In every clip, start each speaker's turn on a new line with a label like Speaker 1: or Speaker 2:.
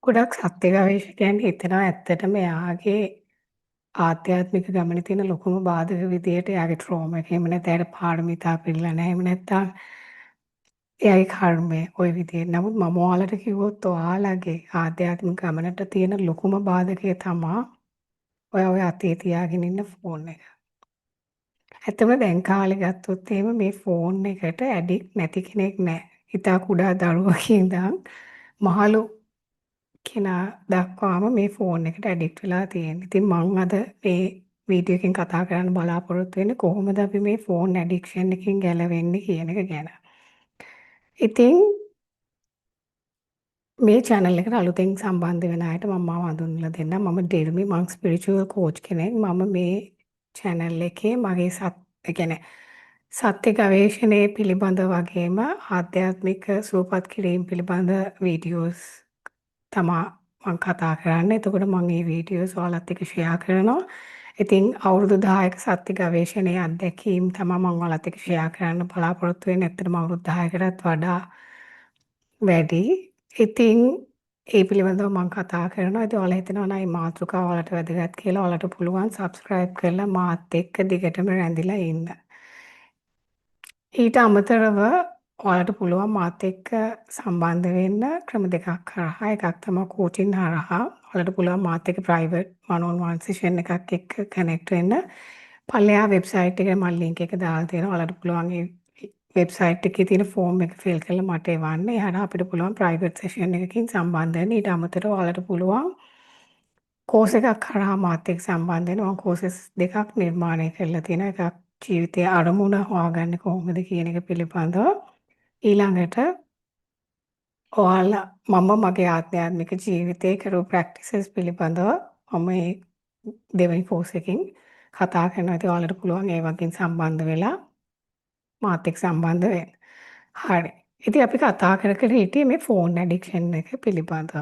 Speaker 1: ගොඩක් සත්‍ය ගවේෂකයන් හිතනවා ඇත්තටම එයාගේ ආධ්‍යාත්මික ගමනේ තියෙන ලොකුම බාධක විදියට එයාගේ ට්‍රෝමා එක. එහෙම නැත්නම් එයාට පාරමිතා පිළිලා නැහැ. එහෙම නැත්නම් එයාගේ කර්මය ওই විදියට. නමුත් මම ඔයාලට කිව්වොත් ඔයාලගේ ආධ්‍යාත්මික ගමනට තියෙන ලොකුම බාධකය තමා ඔය අතේ තියාගෙන ඉන්න ෆෝන් එක. ඇත්තම දැන් කාලේ ගත්තොත් එහෙම මේ ෆෝන් එකට ඇඩික්ට් නැති කෙනෙක් නැහැ. ඉතා කුඩා දරුවගේ ඉඳන් මහලු කෙනා දක්වාම මේ ෆෝන් එකට ඇඩික්ට් වෙලා තියෙන්නේ. ඉතින් මම අද මේ වීඩියෝ එකෙන් කතා කරන්න බලාපොරොත්තු වෙන්නේ කොහොමද අපි මේ ෆෝන් ඇඩික්ෂන් එකෙන් ගැලවෙන්නේ කියන එක ගැන. ඉතින් මේ channel එකට අලුතෙන් සම්බන්ධ වෙන අයට මම මාව හඳුන්වලා දෙන්නම්. මම ඩෙර්මි මං ස්පිරිචුවල් කෝච් කෙනෙක්. මම මේ channel එකේ මගේ ඒ කියන්නේ සත්‍ය ගවේෂණයේ පිළිබඳ වගේම ආධ්‍යාත්මික සුවපත් කිරීම පිළිබඳ වීඩියෝස් තමා මම කතා කරන්නේ. එතකොට මම මේ වීඩියෝස් ඔයාලත් එක්ක ෂෙයා කරනවා. ඉතින් අවුරුදු 10ක සත්‍ය ගවේෂණයේ අත්දැකීම් තමයි මම ඔයාලත් එක්ක ෂෙයා කරන්න බලාපොරොත්තු වෙන්නේ. ඇත්තටම අවුරුදු 10කටත් වඩා වැඩි. ඉතින් ඒ පිළිබඳව මම කතා කරනවා. ඉතින් ඔයාලා හිතනවා නම් මේ මාතෘකාව ඔයාලට වැදගත් කියලා ඔයාලට පුළුවන් subscribe කරලා මාත් එක්ක දිගටම රැඳිලා ඉන්න. ඊට අමතරව ඔයාලට පුළුවන් මාත් එක්ක සම්බන්ධ වෙන්න ක්‍රම දෙකක් හරහා. එකක් තමයි coaching හරහා. ඔයාලට පුළුවන් මාත් එක්ක private one on one session එකක් එක්ක connect වෙන්න. පල්ලෙහා website එකේ මම link එක දාලා තියෙනවා. ඔයාලට පුළුවන් ඒ වෙබ්සයිට් එකේ තියෙන ෆෝම් එක ෆිල් කරලා මට එවන්න. එහාට අපිට පුළුවන් ප්‍රයිවට් සෙෂන් එකකින් සම්බන්ධ වෙන්න. ඊට අමතරව ඔයාලට පුළුවන් කෝස් එකක් හරහා මාත් එක්ක සම්බන්ධ වෙන්න. මම කෝසස් දෙකක් නිර්මාණය කරලා තියෙනවා. එකක් ජීවිතයේ අරමුණ හොයාගන්නේ කොහොමද කියන එක පිළිබඳව. ඊළඟට ඔයාලා මම මගේ ආධ්‍යාත්මික ජීවිතයේ කරපු ප්‍රැක්ටිසස් පිළිබඳව මම මේ දෙවෙනි කෝස් එකකින් කතා කරනවා. ඉතින් ඔයාලට පුළුවන් ඒ වගේන් සම්බන්ධ වෙලා මාත් එක්ක සම්බන්ධ වෙන්න. හරි. ඉතින් අපි කතා කර කර හිටියේ මේ ෆෝන් ඇඩික්ෂන් එක පිළිබඳව.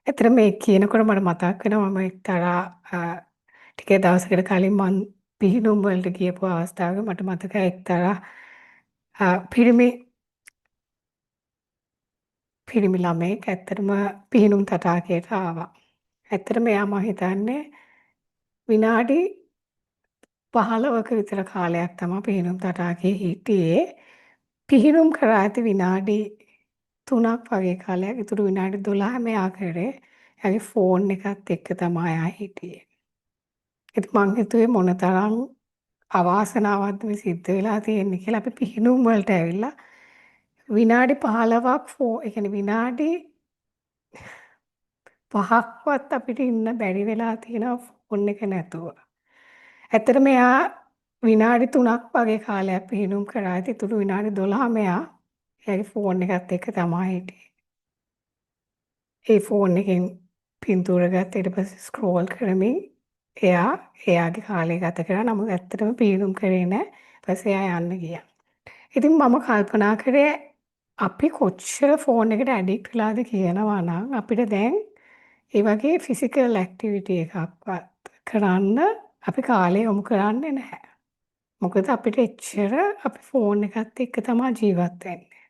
Speaker 1: ඇත්තට මේ කියනකොට මට මතක් වෙනවා මම එක්තරා ටික දවසකට කලින් මං පිහිනුම් වලට ගියපු අවස්ථාවක මට මතකයි එක්තරා පිරිමි ළමයෙක් ඇත්තටම පිහිනුම් තටාකයට ආවා. ඇත්තටම එයා මම හිතන්නේ විනාඩි 15ක විතර කාලයක් තමයි පිහිනුම් තටාකයේ හිටියේ. පිහිනුම් කරා ඇති විනාඩි 3ක් වගේ කාලයක්. ඉතුරු විනාඩි 12 මෙයා කරේ එයාගේ ෆෝන් එකත් එක්ක තමයි එයා හිටියේ. ඉතින් මං හිතුවේ මොනතරම් අවාසනාවක්ද මේ සිද්ධ වෙලා තියෙන්නේ කියලා. අපි පිහිනුම් වලට ඇවිල්ලා විනාඩි 15ක් ඒ කියන්නේ විනාඩි 5ක්වත් අපිට ඉන්න බැරි වෙලා තියෙනවා ෆෝන් එක නැතුව. ඇත්තටම එයා විනාඩි 3ක් වගේ කාලයක් පිහිනුම් කරා. ඉතුරු විනාඩි 12 මෙයා එයාගේ ෆෝන් එකත් එක්ක තමයි හිටියේ. ඒ ෆෝන් එකෙන් පින්තූර ගත්තා. ඊට පස්සේ ස්ක්‍රෝල් කරමින් එයාගේ කාලය ගත කරා. නමුත් ඇත්තටම පිහිනුම් කරේ නැහැ. ඊපස්සේ එයා යන්න ගියා. ඉතින් මම කල්පනා කරේ අපි කොච්චර ෆෝන් එකට ඇඩික්ට් වෙලාද කියනවා නම් අපිට දැන් ඒ වගේ ෆිසිකල් ඇක්ටිවිටි එකක්වත් කරන්න අපි කාලය යොමු කරන්නේ නැහැ. මොකද අපිට එච්චර අපි ෆෝන් එකත් එක්ක තමයි ජීවත් වෙන්නේ.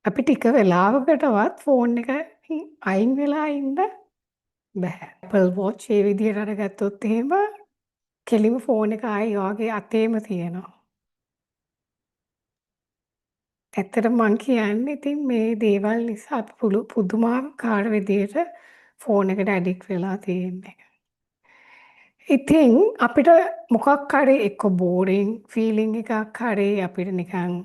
Speaker 1: අපි ටික වෙලාවකටවත් ෆෝන් එකකින් අයින් වෙලා ඉන්න බෑ. Apple Watch ඒ විදිහට අරගත්තොත් එහෙම කෙලිම ෆෝන් එක ආයේ ඔයාගේ අතේම තියෙනවා. ඇත්තට මං කියන්නේ ඉතින් මේ දේවල් නිසා අපි පුදුමාකාර විදිහට ෆෝන් එකට ඇඩික්ට් වෙලා තියෙන්නේ. ඉතින් අපිට මොකක් හරි එක්ක බෝරින් ෆීලිං එකක් හරි අපිට නිකන්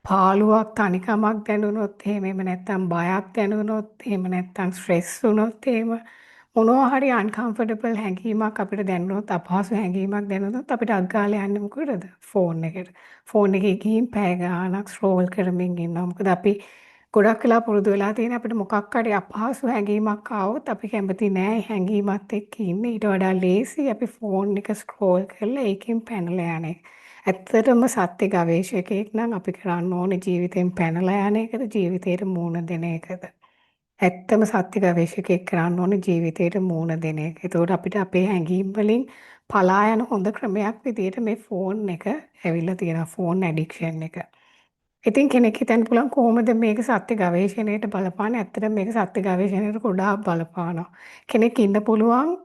Speaker 1: පාළුවක් තනිකමක් දැනුනොත් එහෙම නැත්නම් බයක් දැනුනොත් එහෙම නැත්නම් ස්ට්‍රෙස් වුණොත් එහෙම මොනවා හරි අන්කම්ෆර්ටබල් හැඟීමක් අපිට දැනුනොත් අපහසු හැඟීමක් දැනුනොත් අපිට අග්ගාලා යන්නේ මොකටද ෆෝන් එකට. ෆෝන් එකේ ගිහින් පැය ගාණක් ස්ක්‍රෝල් කරමින් ඉන්නවා. මොකද අපි ගොඩක් වෙලා පුරුදු වෙලා තියෙන අපිට මොකක් හරි අපහසු හැඟීමක් ආවොත් අපි කැමති නෑ ඒ හැඟීමත් එක්ක ඉන්න. ඊට වඩා ලේසි අපි ෆෝන් එක ස්ක්‍රෝල් කරලා ඒකෙන් පැනලා යන එක. ඇත්තටම සත්‍ය ගවේෂකයෙක් නම් අපි කරන්න ඕනේ ජීවිතෙන් පැනලා යන එකද ජීවිතේට මූණ දෙන එකද? ඇත්තම සත්‍ය ගවේෂකයෙක් කරන්න ඕනේ ජීවිතේට මූණ දෙන එක. එතකොට අපිට අපේ හැඟීම් වලින් පලා යන හොඳ ක්‍රමයක් විදිහට මේ ෆෝන් එක ඇවිල්ලා තියෙනවා ෆෝන් ඇඩික්ෂන් එක. ඉතින් කෙනෙක් හිතන්න පුළුවන් කොහොමද මේක සත්‍ය ගවේෂණයට බලපාන්නේ? ඇත්තටම මේක සත්‍ය ගවේෂණයට ගොඩාක් බලපානවා. කෙනෙක් ඉන්න පුළුවන්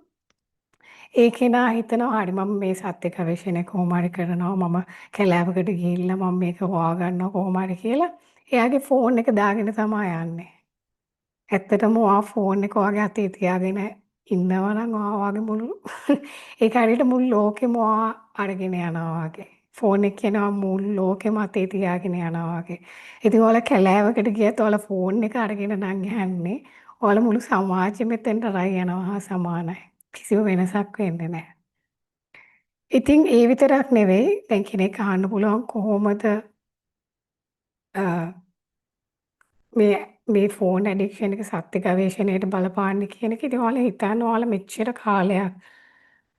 Speaker 1: ඒ කෙනා හිතනවා හරි මම මේ සත්‍ය ගවේෂණය කොහොම හරි කරනවා මම කැලෑවකට ගිහිල්ලා මම මේක හොයාගන්නවා කොහොම හරි කියලා එයාගේ ෆෝන් එක දාගෙන තමයි යන්නේ. ඇත්තටම ඔයා ෆෝන් එක ඔයාගේ අතේ තියාගෙන ඉන්නවා නම් ඔයා වගේ මුළු ඒක හරියට මුළු ලෝකෙම ඔයා අරගෙන යනවා වගේ. ෆෝන් එක කියනවා මුළු ලෝකෙම අතේ තියාගෙන යනවා වගේ. ඉතින් ඔයාලා කැලෑවකට ගියත් ඔයාලා ෆෝන් එක අරගෙන නම් යන්නේ. ඔයාලා මුළු සමාජෙම එතෙන්ට අරන් යනවා හා සමානයි. කිසිම වෙනසක් වෙන්නේ නැහැ. ඉතින් ඒ විතරක් නෙවෙයි දැන් කෙනෙක් අහන්න පුළුවන් කොහොමද මේ මේ ෆෝන් ඇඩික්ෂන් එක සත්‍ය ගවේෂණයට බලපාන්නේ කියන එක. ඉතින් ඔයාලා හිතන්න ඔයාලා මෙච්චර කාලයක්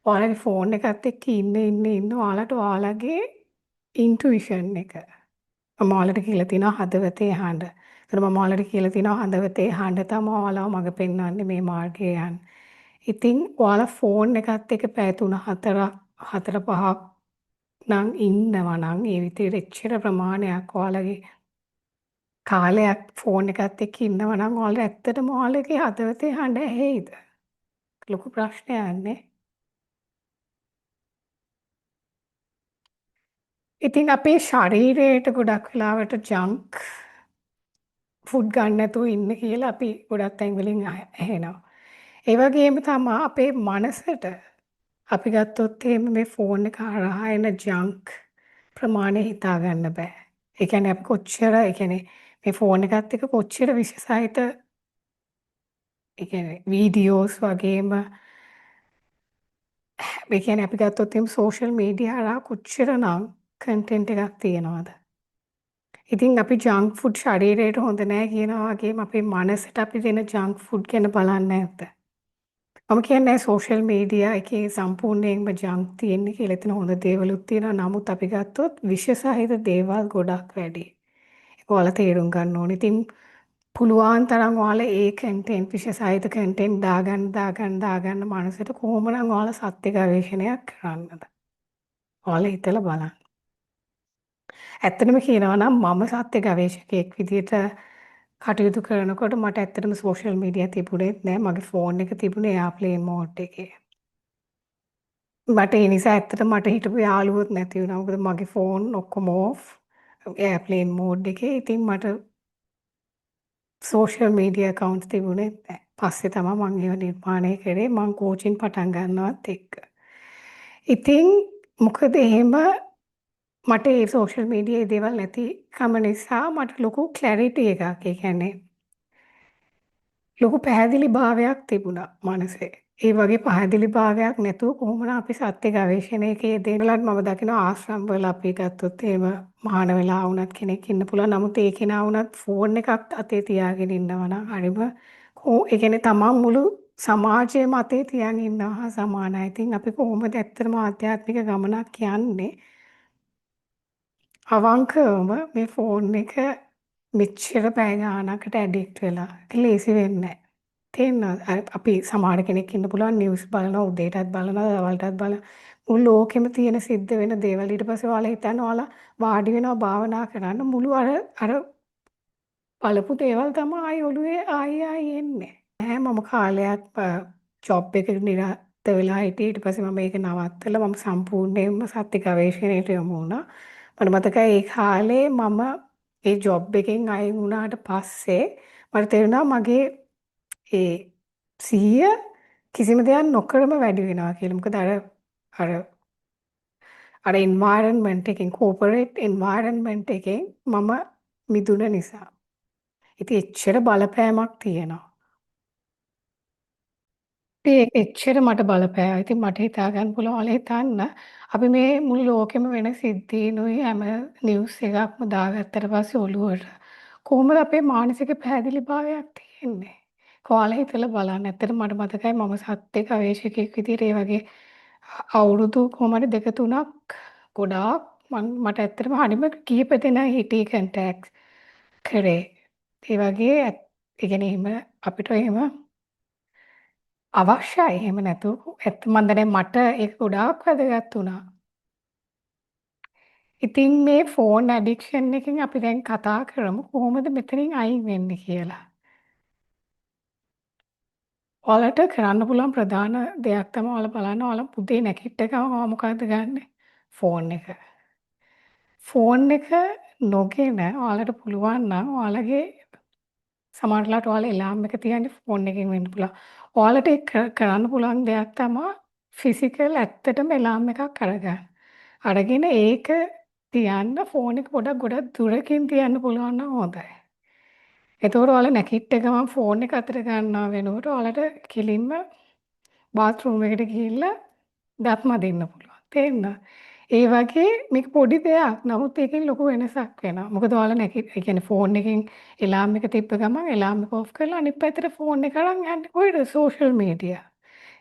Speaker 1: ඔයාලගේ ෆෝන් එකත් එක්ක ඉන්න ඔයාලට ඔයාලගේ ඉන්ටුයිෂන් එක මම ඔයාලට කියලා තියෙනවා හදවතේ හඬ. ඒතර මම ඔයාලට කියලා තියෙනවා හදවතේ හඬ තමයි ඔයාලව මඟ පෙන්වන්නේ මේ මාර්ගයේ යන්න. ඉතින් ඔයාලා ෆෝන් එකත් එක්ක පැය 3-4 5ක් නම් ඉන්නවා නම් ඒ විදිහට එච්චර ප්‍රමාණයක් ඔයාලගේ කාලයක් ෆෝන් එකත් එක්ක ඉන්නවා නම් ඔයාලට ඇත්තටම ඔයාලගේ හදවතේ හඬ ඇහෙයිද? ලොකු ප්‍රශ්නයක් නේ. ඉතින් අපේ ශරීරයට ගොඩක් වෙලාවට ජංක් ෆුඩ් ගන්න නැතුව ඉන්න කියලා අපි ගොඩක් තැන්වලින් ඇහෙනවා. ඒ වගේම තමයි අපේ මනසට අපි ගත්තොත් එහෙම මේ ෆෝන් එක හරහා එන ජංක් ප්‍රමාණය හිතා ගන්න බෑ. ඒ කියන්නේ අපි කොච්චර ඒ කියන්නේ මේ ෆෝන් එකත් එක්ක කොච්චර විෂසහිත ඒ කියන්නේ වීඩියෝස් වගේම ඒ කියන්නේ අපි ගත්තොත් එහෙම සෝෂල් මීඩියා හරහා කොච්චරනම් කන්ටෙන්ට් එකක් තියෙනවද? ඉතින් අපි ජංක් ෆුඩ් ශරීරයට හොඳ නෑ කියනවා වගේම අපේ මනසට අපි දෙන ජංක් ෆුඩ් ගැන බලන්නේ නැද්ද? මම කියන්නේ සෝෂල් මීඩියා එකේ සම්පූර්ණයෙන්ම ජංක් තියෙන්නේ කියලා. එතන හොඳ දේවලුත් තියෙනවා. නමුත් අපි ගත්තොත් විෂ සහිත දේවල් ගොඩක් වැඩි. ඒක ඔයාලා තේරුම් ගන්න ඕනේ. ඉතින් පුළුවන් තරම් ඔයාලා ඒ කන්ටෙන්ට් විෂ සහිත කන්ටෙන්ට් දාගන්න මනසට කොහොමනම් ඔයාලා සත්‍ය ගවේෂණයක් කරන්නද? ඔයාලා හිතලා බලන්න. ඇත්තටම කියනවා නම් මම සත්‍ය ගවේෂකයෙක් විදිහට කටයුතු කරනකොට මට ඇත්තටම සෝෂල් මීඩියා තිබුණෙත් නෑ. මගේ ෆෝන් එක තිබුණේ එයාප්ලේන් මෝඩ් එකේ. මට ඒ නිසා ඇත්තටම මට හිටපු යාළුවොත් නැති වුණා. මොකද මගේ ෆෝන් ඔක්කොම ඕෆ් එයාප්ලේන් මෝඩ් එකේ. ඉතින් මට සෝෂල් මීඩියා account තිබුණෙත් නෑ. පස්සේ තමයි මම ඒව නිර්මාණය කරේ මං කෝචින් පටන් ගන්නවත් එක්ක. ඉතින් මොකද එහෙම මට ඒ සෝෂල් මීඩියා ඒ දේවල් නැතිකම නිසා මට ලොකු ක්ලැරිටි එකක් ඒ කියන්නේ ලොකු පැහැදිලිභාවයක් තිබුණා මනසේ. ඒ වගේ පැහැදිලිභාවයක් නැතුව කොහොමද අපි සත්‍ය ගවේෂණයකේ යෙදෙන්නලත් මම දකිනවා ආශ්‍රම වල අපි ගත්තොත් එහෙම මහාන වෙලා වුණත් කෙනෙක් ඉන්න පුළුවන්. නමුත් ඒ කෙනා වුණත් ෆෝන් එකක් අතේ තියාගෙන ඉන්නවා නම් හරිම ඒ කියන්නේ තමන් මුළු සමාජයේම අතේ තියාගෙන ඉන්නවා හා සමානයි. ඉතින් අපි කොහොමද ඇත්තටම ආධ්‍යාත්මික ගමනක් යන්නේ? අවංකවම මේ ෆෝන් එක මෙච්චර පැය ගාණකට ඇඩික්ට් වෙලා. ඒක ලේසි වෙන්නේ නැහැ. තේරෙනවද? අපි සමහර කෙනෙක් ඉන්න පුළුවන් නිවුස් බලනවා උදේටත් බලනවා දවල්ටත් බලනවා. මුළු ලෝකෙම තියෙන සිද්ධ වෙන දේවල් ඊට පස්සේ ඔයාලා හිතන්නේ ඔයාලා වාඩි වෙනවා භාවනා කරන්න මුළු අර බලපු දේවල් තමයි ආයි ඔළුවේ ආයි එන්නේ. මම කාලයක් ජොබ් එකක නිරත වෙලා හිටියේ. ඊට පස්සේ මම ඒක නවත්තලා මම සම්පූර්ණයෙන්ම සත්‍ය ගවේෂණයට යොමු වුණා. මට මතකයි ඒ කාලේ මම ඒ ජොබ් එකෙන් අයින් වුණාට පස්සේ මට තේරුණා මගේ ඒ සිහිය කිසිම දෙයක් නොකරම වැඩි වෙනවා කියලා. මොකද අර අර එන්වයරන්මන්ට් එකෙන් කෝපරේට් එන්වයරන්මන්ට් එකෙන් මම මිදුණ නිසා. ඉතින් එච්චර බලපෑමක් තියෙනවා. ඉතින් එච්චර මට බලපෑවා. ඉතින් මට හිතා ගන්න පුළුවන් ඔයාලා හිතන්න අපි මේ මුළු ලෝකෙම වෙන සිද්ධීනුයි හැම නිවුස් එකක්ම දාගත්තට පස්සේ ඔළුවට කොහොමද අපේ මානසික පැහැදිලිභාවයක් තියෙන්නේ? ඔයාලා හිතලා බලන්න. ඇත්තට මට මතකයි මම සත්‍ය ගවේෂකයෙක් විදිහට ඒ වගේ අවුරුදු කොහොම හරි 2-3ක් ගොඩාක් මට ඇත්තටම හරිම කීප දෙනා හිටියේ කන්ටැක්ට් කරේ. ඒ වගේ ඒ කියන්නේ එහෙම අපිට එහෙම අවශ්‍යයි. එහෙම නැතුව මන් දන්නේ මට ඒක ගොඩාක් වැදගත් වුණා. ඉතින් මේ ෆෝන් ඇඩික්ෂන් එකෙන් අපි දැන් කතා කරමු කොහොමද මෙතනින් අයින් වෙන්නේ කියලා. ඔයාලට කරන්න පුළුවන් ප්‍රධාන දෙයක් තමයි ඔයාලා බලන්න ඔයාලා උදේ නැගිට ගමන් ඔයා මොකද්ද ගන්නෙ? ෆෝන් එක. ෆෝන් එක නොගෙන ඔයාලට පුළුවන් නම් ඔයාලගේ සමහරట్లాට ඔයාලා එලාර්ම් එක තියන්නේ ෆෝන් එකෙන් වෙන්න පුළුවන්. ඔයාලට ඒක කරන්න පුළුවන් දෙයක් තමයි ෆිසිකල් ඇත්තටම එලාර්ම් එකක් අරගන්න. අරගෙන ඒක තියන්න ෆෝන් එක ගොඩක් දුරකින් තියන්න පුළුවන් නම් හොඳයි. එතකොට ඔයාලා නැගිට ගමන් ෆෝන් එක අතට ගන්නවා වෙනුවට ඔයාලට කෙලින්ම බාත්රූම් එකට ගිහිල්ලා දත් මදින්න පුළුවන්. තේරුණා? ඒ වගේ මේක පොඩි දෙයක්. නමුත් ඒකෙන් ලොකු වෙනසක් වෙනවා. මොකද ඔයාලා ඒ කියන්නේ ෆෝන් එකෙන් එලාර්ම් එක තිබ්බ ගමන් එලාර්ම් එක ඔෆ් කරලා අනිත් පැත්තට ෆෝන් එක අරන් යන්නේ කොහෙද? Social media.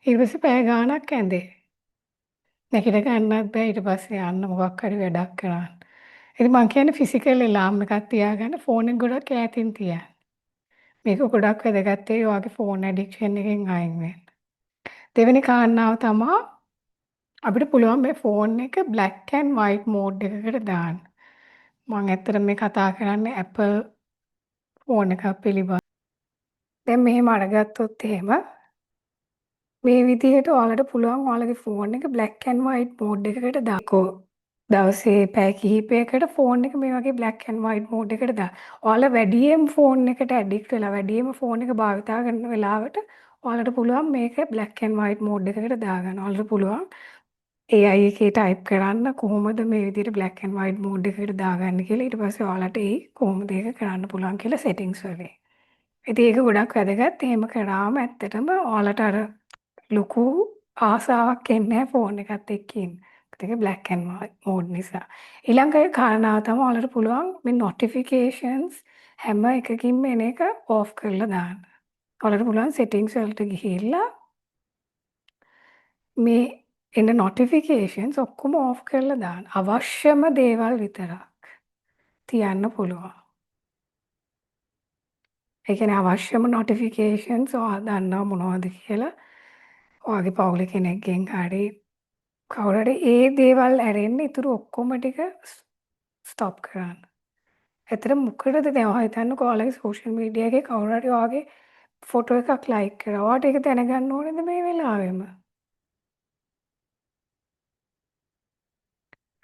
Speaker 1: ඊට පස්සේ පැය ගාණක් ඇඳේ. නැගිට ගන්නත් බෑ. ඊට පස්සේ යන්න මොකක් හරි වැඩක් කරන්න. ඉතින් මං කියන්නේ ෆිසිකල් එලාර්ම් එකක් තියාගන්න ෆෝන් එක ගොඩක් ඈතින් තියන්න. මේක ගොඩක් වැදගත් ඒ ඔයාගේ ෆෝන් ඇඩික්ෂන් එකෙන් අයින් වෙන්න. දෙවෙනි කාරණාව තමා අපිට පුළුවන් මේ ෆෝන් එක බ්ලැක් ඇන්ඩ් වයිට් මෝඩ් එකකට දාන්න. මම ඇත්තටම මේ කතා කරන්නේ Apple ෆෝන් එකක් පිළිබඳව. දැන් මෙහෙම අරගත්තොත් එහෙම මේ විදිහට ඔයාලට පුළුවන් ඔයාලගේ ෆෝන් එක බ්ලැක් ඇන්ඩ් වයිට් මෝඩ් එකකට දාකෝ. දවසේ පැය කිහිපයකට ෆෝන් එක මේ වගේ බ්ලැක් ඇන්ඩ් වයිට් මෝඩ් එකට දාන්න. ඔයාලා වැඩියෙන් ෆෝන් එකට ඇඩික්ට් වෙලා වැඩියෙන්ම ෆෝන් එක භාවිතා කරන වෙලාවට ඔයාලට පුළුවන් මේක බ්ලැක් ඇන්ඩ් වයිට් මෝඩ් එකකට දාගන්න. ඔයාලට පුළුවන් AI එකේ ටයිප් කරන්න කොහොමද මේ විදිහට බ්ලැක් ඇන්ඩ් වයිට් මෝඩ් එකකට දාගන්නේ කියලා. ඊට පස්සේ ඔයාලට කොහොමද ඒක කරන්න පුළුවන් කියලා සෙටින්ග්ස් වලින්. ඉතින් ඒක ගොඩක් වැදගත්. එහෙම කරාම ඇත්තටම ඔයාලට අර ලොකු ආසාවක් එන්නේ නැහැ ෆෝන් එකත් එක්ක ඉන්න. ඒක බ්ලැක් ඇන්ඩ් වයිට් මෝඩ් නිසා. ඊළඟ කාරණාව තමයි ඔයාලට පුළුවන් මේ නොටිෆිකේෂන්ස් හැම එකකින්ම එන එක ඕෆ් කරලා දාන්න. ඔයාලට පුළුවන් සෙටින්ග්ස් වලට ගිහිල්ලා මේ එන නොටිෆිකේෂන්ස් ඔක්කොම ඕෆ් කරලා දාන්න. අවශ්‍යම දේවල් විතරක් තියන්න පුළුවන්. ඒ කියන්නේ අවශ්‍යම නොටිෆිකේෂන්ස් ඔයා දන්නවා මොනවද කියලා. ඔයාගේ පවුලේ කෙනෙක්ගෙන් හරි කවුරු හරි ඒ දේවල් ඇරෙන්න ඉතුරු ඔක්කොම ටික ස්ටොප් කරන්න. ඇත්තටම මොකටද දැන් ඔයා හිතන්නකෝ ඔයාලගේ සෝෂල් මීඩියා එකේ කවුරු හරි ඔයාගේ ෆොටෝ එකක් ලයික් කරා. ඔයාට ඒක දැනගන්න ඕනේද මේ වෙලාවෙම?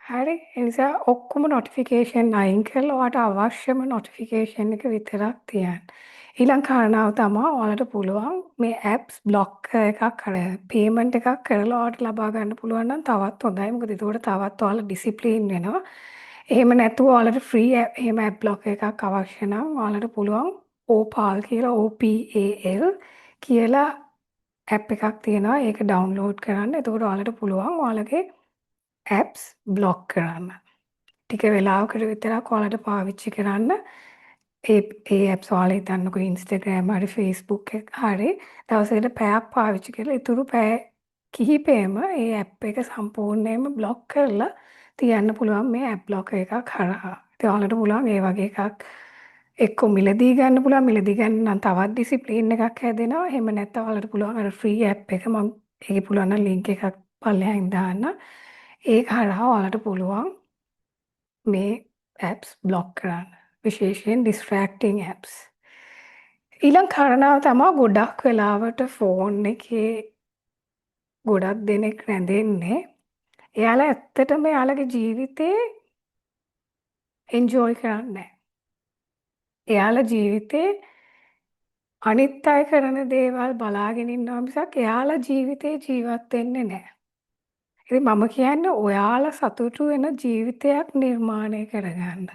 Speaker 1: හරි. ඒ නිසා ඔක්කොම නොටිෆිකේෂන් අයින් කරලා ඔයාට අවශ්‍යම නොටිෆිකේෂන් එක විතරක් තියන්න. ඊළඟ කාරණාව තමයි ඔයාලට පුළුවන් මේ ඇප්ස් බ්ලොක් එකක් පේමන්ට් එකක් කරලා ඔයාලට ලබා ගන්න පුළුවන් නම් තවත් හොඳයි. මොකද ඒතකොට තවත් ඔයාලා ඩිසිප්ලින් වෙනවා. එහෙම නැතුව ඔයාලට ෆ්‍රී එහෙම ඇප් බ්ලොක් එකක් අවශ්‍ය නම් ඔයාලට පුළුවන් ඕපාල් කියලා OPAL කියලා ඇප් එකක් තියෙනවා. ඒක ඩවුන්ලෝඩ් කරන්න. එතකොට ඔයාලට පුළුවන් ඔයාලගේ ඇප්ස් බ්ලොක් කරන්න. ටික වෙලාවකට විතරක් ඔයාලට පාවිච්චි කරන්න. ඒ ඇප්ස් ඔයාලා හිතන්නකෝ Instagram හරි Facebook එක හරි දවසකට පැයක් පාවිච්චි කරලා ඉතුරු පැය කිහිපෙම ඒ ඇප් එක සම්පූර්ණයෙන්ම බ්ලොක් කරලා තියන්න පුළුවන් මේ ඇප් බ්ලොක් එකක් හරහා. ඉතින් ඔයාලට පුළුවන් ඒ වගේ එකක් එක්ක මිලදී ගන්න පුළුවන්. මිලදී ගන්න නම් තවත් ඩිසිප්ලින් එකක් හැදෙනවා. එහෙම නැත්නම් ඔයාලට පුළුවන් අර ෆ්‍රී ඇප් එක මම ඒකේ පුළුවන් නම් ලින්ක් එකක් පල්ලෙහායින් දාන්න. ඒක හරහා ඔයාලට පුළුවන් මේ ඇප්ස් බ්ලොක් කරන්න. විශේෂයෙන් ඩිස්ට්‍රැක්ටිං ඇප්ස්. ඊළඟ කාරණාව තමයි ගොඩක් වෙලාවට ෆෝන් එකේ ගොඩක් දෙනෙක් රැඳෙන්නේ එයාලා ඇත්තටම එයාලගේ ජීවිතේ එන්ජොයි කරන්නේ නැහැ. එයාලා ජීවිතේ අනිත් අය කරන දේවල් බලාගෙන ඉන්නවා මිසක් එයාලා ජීවිතේ ජීවත් වෙන්නේ නැහැ. ඉතින් මම කියන්නේ ඔයාලා සතුටු වෙන ජීවිතයක් නිර්මාණය කරගන්න.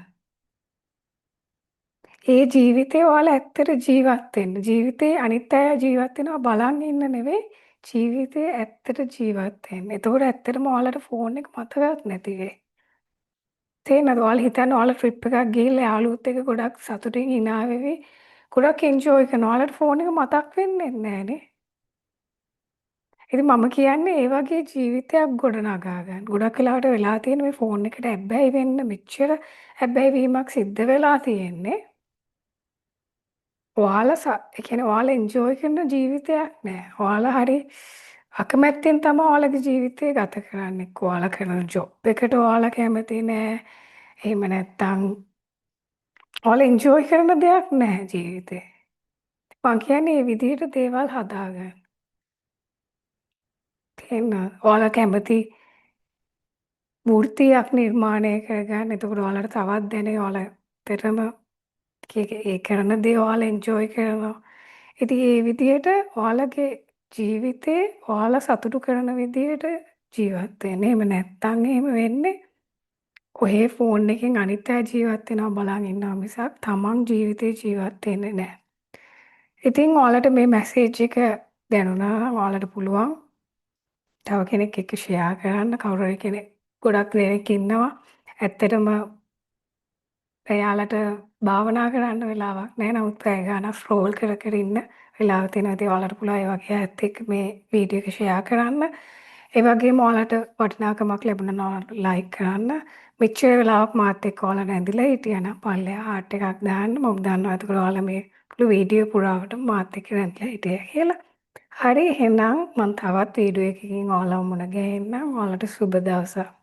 Speaker 1: ඒ ජීවිතේ ඔයාලා ඇත්තට ජීවත් වෙන්න. ජීවිතේ අනිත් අය ජීවත් වෙනවා බලන් ඉන්න නෙවෙයි ජීවිතේ ඇත්තට ජීවත් වෙන්න. එතකොට ඇත්තටම ඔයාලට ෆෝන් එක මතකත් නැති වෙයි. තේරෙනවද? ඔයාලා හිතන්න ඔයාලා ට්‍රිප් එකක් ගිහිල්ලා යාළුවොත් එක්ක ගොඩක් සතුටින් hina වෙවි ගොඩක් එන්ජොයි කරනවා. ඔයාලට ෆෝන් එක මතක් වෙන්නේ නැහනේ. ඉතින් මම කියන්නේ ඒ වගේ ජීවිතයක් ගොඩනගා ගන්න. ගොඩක් වෙලාවට වෙලා තියෙන මේ ෆෝන් එකට ඇබ්බැහි වෙන්න මෙච්චර ඇබ්බැහි වීමක් සිද්ධ වෙලා තියෙන්නේ. ඔයාලා ඒ කියන්නේ ඔයාලා එන්ජොයි කරන ජීවිතයක් නෑ. ඔයාලා හරි අකමැත්තෙන් තමයි ඔයාලගේ ජීවිතය ගත කරන්නේ. ඔයාලා කරන ජොබ් එකට ඔයාලා කැමති නෑ. එහෙම නැත්නම් ඔයාලා එන්ජොයි කරන දෙයක් නැහැ ජීවිතේ. මං කියන්නේ මේ විදිහට දේවල් හදාගන්න. තේරෙනවද? ඔයාලා කැමති වෘත්තියක් නිර්මාණය කරගන්න. එතකොට ඔයාලට තවත් දැනේ ඔයාලා ඇත්තටම ඒ කරන දේ ඔයාලා එන්ජොයි කරනවා. ඉතින් ඒ විදිහට ඔයාලගේ ජීවිතේ ඔයාලා සතුටු කරන විදිහට ජීවත් වෙන්න. එහෙම නැත්නම් එහෙම වෙන්නේ ඔහේ ෆෝන් එකෙන් අනිත් අය ජීවත් වෙනවා බලන් ඉන්නවා මිසක් තමන් ජීවිතේ ජීවත් වෙන්නේ නැහැ. ඉතින් ඔයාලට මේ මැසේජ් එක දැනුණා නම් ඔයාලට පුළුවන් තව කෙනෙක් එක්ක ෂෙයා කරන්න. කවුරු හරි කෙනෙක් ගොඩක් දෙනෙක් ඉන්නවා. ඇත්තටම එයාලට භාවනා කරන්න වෙලාවක් නැහැ. නමුත් පැය ගාණක් ස්ක්‍රෝල් කර කර ඉන්න වෙලාව තියෙනවා. ඉතින් ඔයාලට පුළුවන් ඒ වගේ අයත් එක්ක මේ වීඩියෝ එක ෂෙයා කරන්න. ඒ වගේම ඔයාලට වටිනාකමක් ලැබුණා නම් ලයික් කරන්න. මෙච්චර වෙලාවක් මාත් එක්ක ඔයාලා රැඳිලා හිටියා නම් පල්ලෙහා හાર્ට් එකක් දාන්න. මම දන්නවා එතකොට ඔයාලා මේ මුළු වීඩියෝ පුරාවටම මාත් එක්ක රැඳිලා හිටියා කියලා. හරි එහෙනම් මම තවත් වීඩියෝ එකකින් ඔයාලව මුණ ගැහෙන්නම්. ඔයාලට සුබ දවසක්.